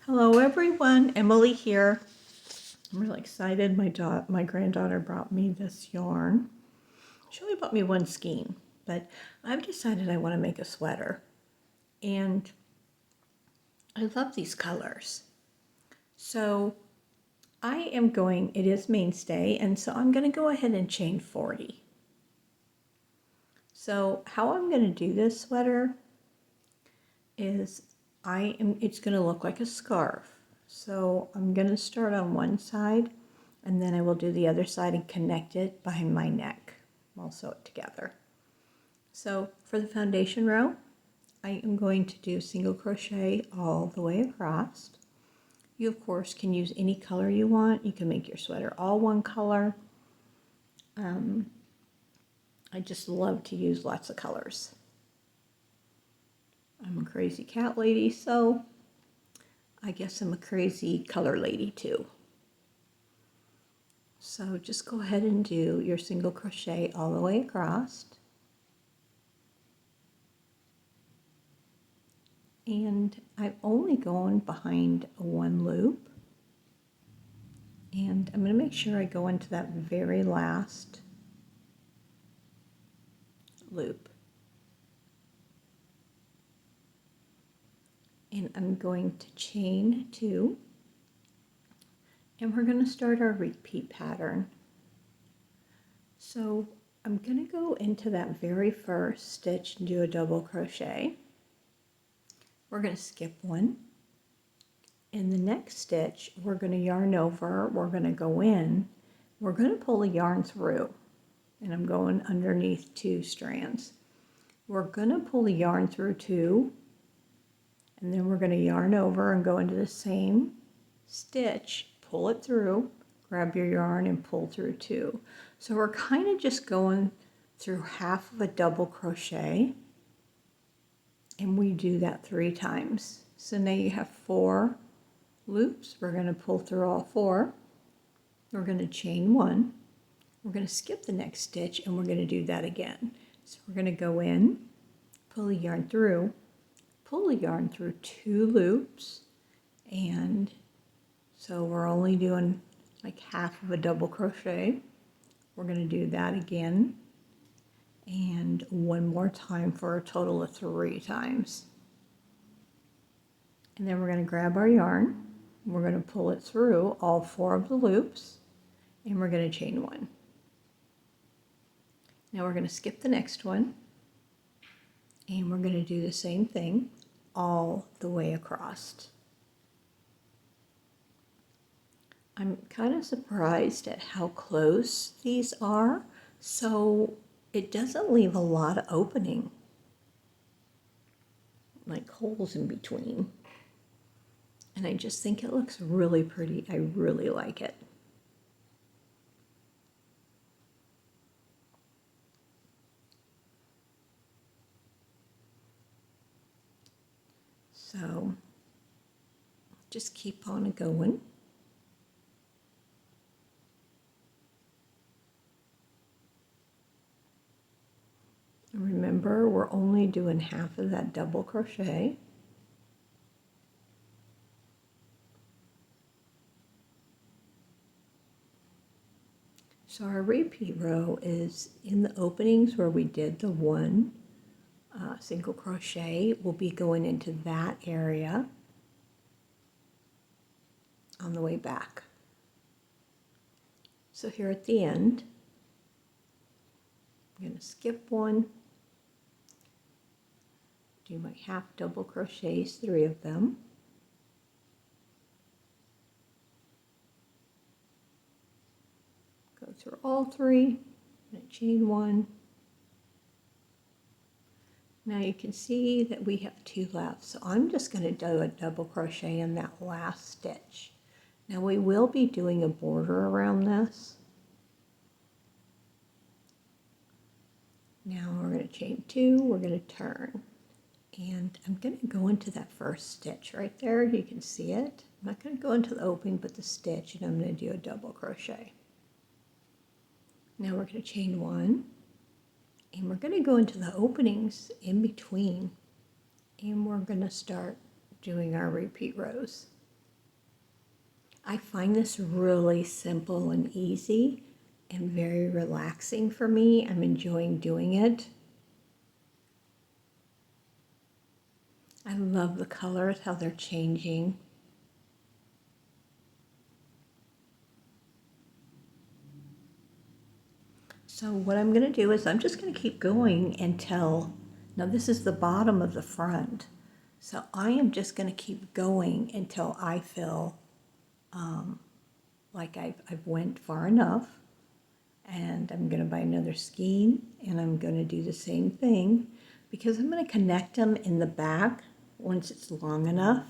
Hello everyone, Emily here. I'm really excited. My granddaughter brought me this yarn. She only bought me one skein, but I've decided I want to make a sweater. And I love these colors. So it is mainstay, and so I'm going to go ahead and chain 40. So how I'm going to do this sweater is it's going to look like a scarf. So I'm going to start on one side and then I will do the other side and connect it behind my neck. I'll sew it together. So for the foundation row, I am going to do single crochet all the way across. You of course can use any color you want. You can make your sweater all one color. I just love to use lots of colors. I'm a crazy cat lady, so I guess I'm a crazy color lady too. So just go ahead and do your single crochet all the way across. And I'm only going behind one loop. And I'm going to make sure I go into that very last loop. And I'm going to chain 2. And we're going to start our repeat pattern. So I'm going to go into that very first stitch and do a double crochet. We're going to skip one. In the next stitch, we're going to yarn over, we're going to go in, we're going to pull the yarn through, and I'm going underneath 2 strands. We're going to pull the yarn through 2, and then we're going to yarn over and go into the same stitch, pull it through, grab your yarn and pull through 2. So we're kind of just going through half of a double crochet, and we do that 3 times. So now you have 4 loops. We're going to pull through all 4. We're going to chain 1. We're going to skip the next stitch and we're going to do that again. So we're going to go in, pull the yarn through, pull the yarn through 2 loops, and so we're only doing like half of a double crochet. We're going to do that again and one more time for a total of 3 times. And then we're going to grab our yarn. We're going to pull it through all 4 of the loops, and we're going to chain 1. Now we're going to skip the next one, and we're going to do the same thing all the way across. I'm kind of surprised at how close these are, so it doesn't leave a lot of opening, like holes in between. And I just think it looks really pretty. I really like it. So just keep on going. Remember, we're only doing half of that double crochet. So our repeat row is in the openings where we did the 1 single crochet. We'll be going into that area on the way back. So here at the end, I'm going to skip 1, do my half double crochets, 3 of them. Go through all 3, I'm going to chain 1. Now you can see that we have 2 left, so I'm just going to do a double crochet in that last stitch. Now we will be doing a border around this. Now we're going to chain 2, we're going to turn. And I'm going to go into that first stitch right there. You can see it. I'm not going to go into the opening but the stitch, and I'm going to do a double crochet. Now we're going to chain 1, and we're going to go into the openings in between, and we're going to start doing our repeat rows. I find this really simple and easy and very relaxing for me. I'm enjoying doing it. I love the colors, how they're changing. So what I'm going to do is I'm just going to keep going until, now this is the bottom of the front. So I am just going to keep going until I feel like I've went far enough. And I'm going to buy another skein and I'm going to do the same thing because I'm going to connect them in the back once it's long enough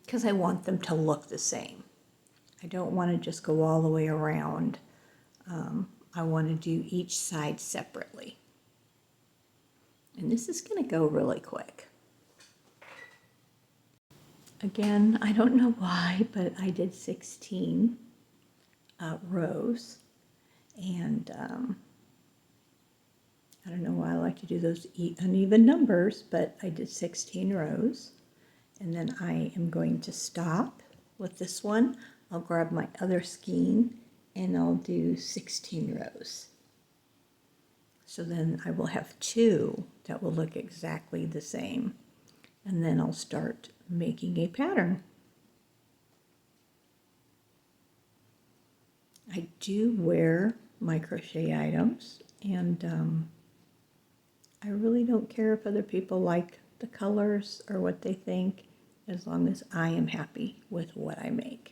because I want them to look the same. I don't want to just go all the way around. I want to do each side separately. And this is going to go really quick. Again, I don't know why, but I did 16 rows. And I don't know why I like to do those uneven numbers, but I did 16 rows. And then I am going to stop with this one. I'll grab my other skein and I'll do 16 rows. So then I will have two that will look exactly the same. And then I'll start making a pattern. I do wear my crochet items, and I really don't care if other people like the colors or what they think, as long as I am happy with what I make.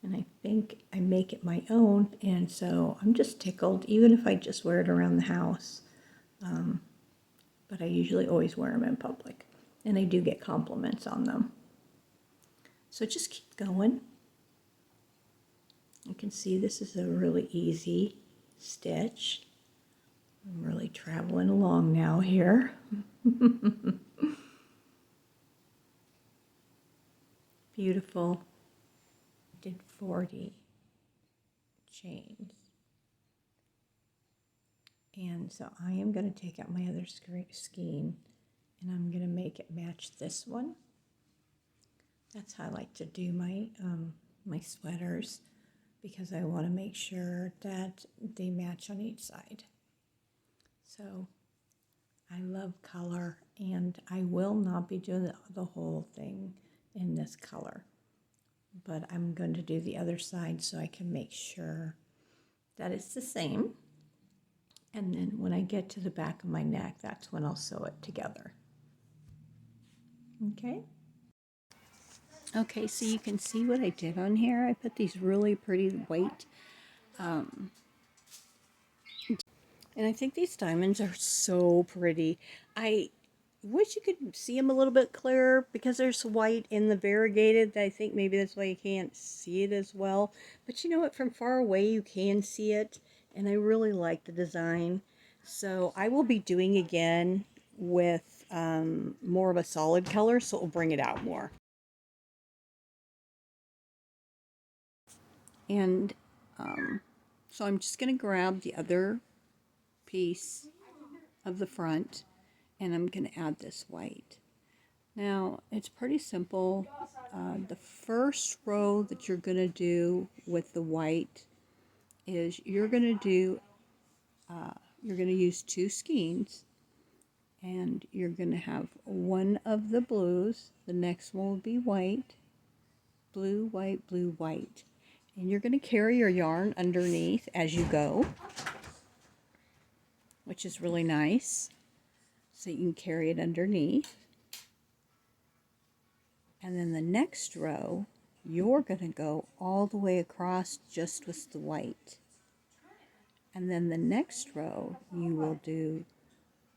And I think I make it my own, and so I'm just tickled, even if I just wear it around the house. But I usually always wear them in public, and I do get compliments on them. So just keep going. You can see this is a really easy stitch. I'm really traveling along now here. Beautiful. Did 40 chains. And so I am going to take out my other skein and I'm going to make it match this one. That's how I like to do my my sweaters, because I want to make sure that they match on each side. So I love color, and I will not be doing the whole thing in this color, but I'm going to do the other side so I can make sure that it's the same. And then when I get to the back of my neck, that's when I'll sew it together. Okay? Okay, so you can see what I did on here. I put these really pretty white, and I think these diamonds are so pretty. I wish you could see them a little bit clearer because there's white in the variegated. I think maybe that's why you can't see it as well. But you know what? From far away you can see it, and I really like the design. So I will be doing again with more of a solid color, so it will bring it out more. And so I'm just going to grab the other piece of the front, and I'm going to add this white. Now, it's pretty simple. The first row that you're going to do with the white is you're going to use two skeins, and you're going to have one of the blues. The next one will be white, blue, white, blue, white. And you're going to carry your yarn underneath as you go, which is really nice. So you can carry it underneath. And then the next row, you're going to go all the way across just with the white. And then the next row, you will do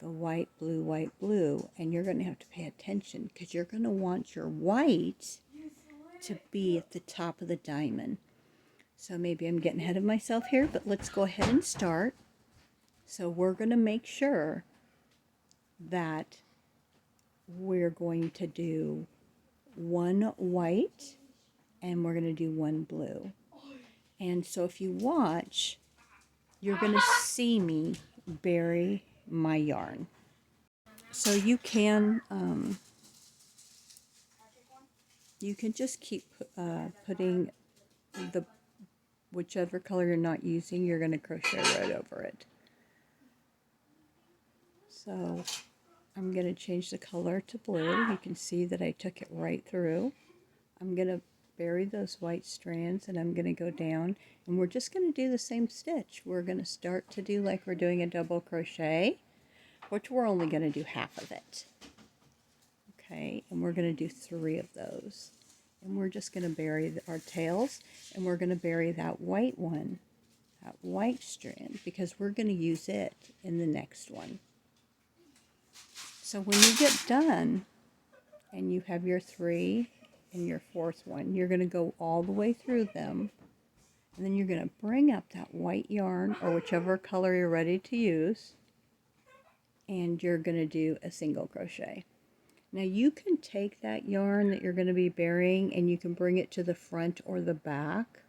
the white, blue, and you're going to have to pay attention because you're going to want your white to be at the top of the diamond. So maybe I'm getting ahead of myself here, but let's go ahead and start. So we're going to make sure that we're going to do one white and we're going to do one blue. And so if you watch, you're going to see me bury my yarn. So you can You can just keep putting the whichever color you're not using, you're going to crochet right over it. So I'm going to change the color to blue. You can see that I took it right through. I'm going to bury those white strands and I'm going to go down and we're just going to do the same stitch. We're going to start to do like we're doing a double crochet, which we're only going to do half of it. Okay, and we're going to do 3 of those. And we're just going to bury our tails and we're going to bury that white one, that white strand, because we're going to use it in the next one. So when you get done and you have your 3 and your 4th one, you're going to go all the way through them. And then you're going to bring up that white yarn or whichever color you're ready to use. And you're going to do a single crochet. Now you can take that yarn that you're going to be burying and you can bring it to the front or the back.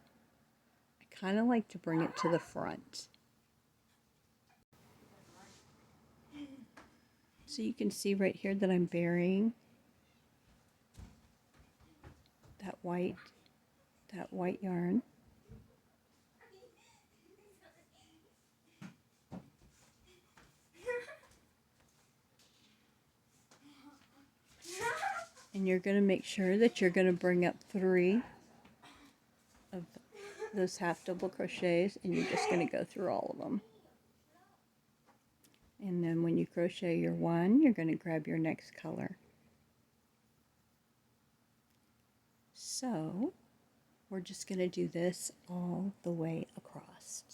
I kind of like to bring it to the front. So you can see right here that I'm burying that white yarn. And you're going to make sure that you're going to bring up 3 of those half double crochets and you're just going to go through all of them. And then when you crochet your 1, you're going to grab your next color. So we're just going to do this all the way across.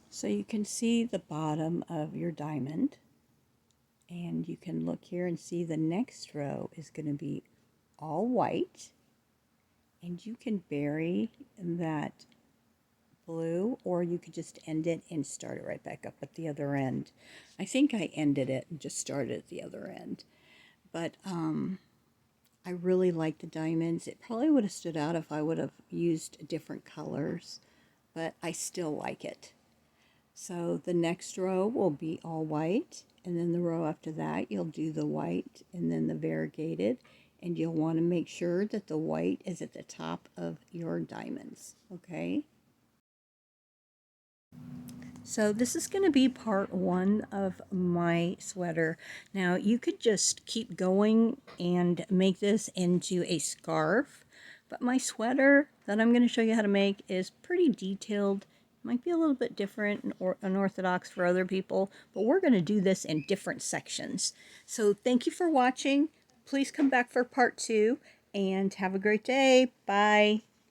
So you can see the bottom of your diamond, and you can look here and see the next row is going to be all white, and you can bury that blue or you could just end it and start it right back up at the other end. I think I ended it and just started at the other end, but I really like the diamonds. It probably would have stood out if I would have used different colors, but I still like it. So the next row will be all white, and then the row after that you'll do the white and then the variegated, and you'll want to make sure that the white is at the top of your diamonds, okay? So this is going to be part 1 of my sweater. Now you could just keep going and make this into a scarf, but my sweater that I'm going to show you how to make is pretty detailed. Might be a little bit different or unorthodox for other people, but we're going to do this in different sections. So thank you for watching. Please come back for part 2 and have a great day. Bye.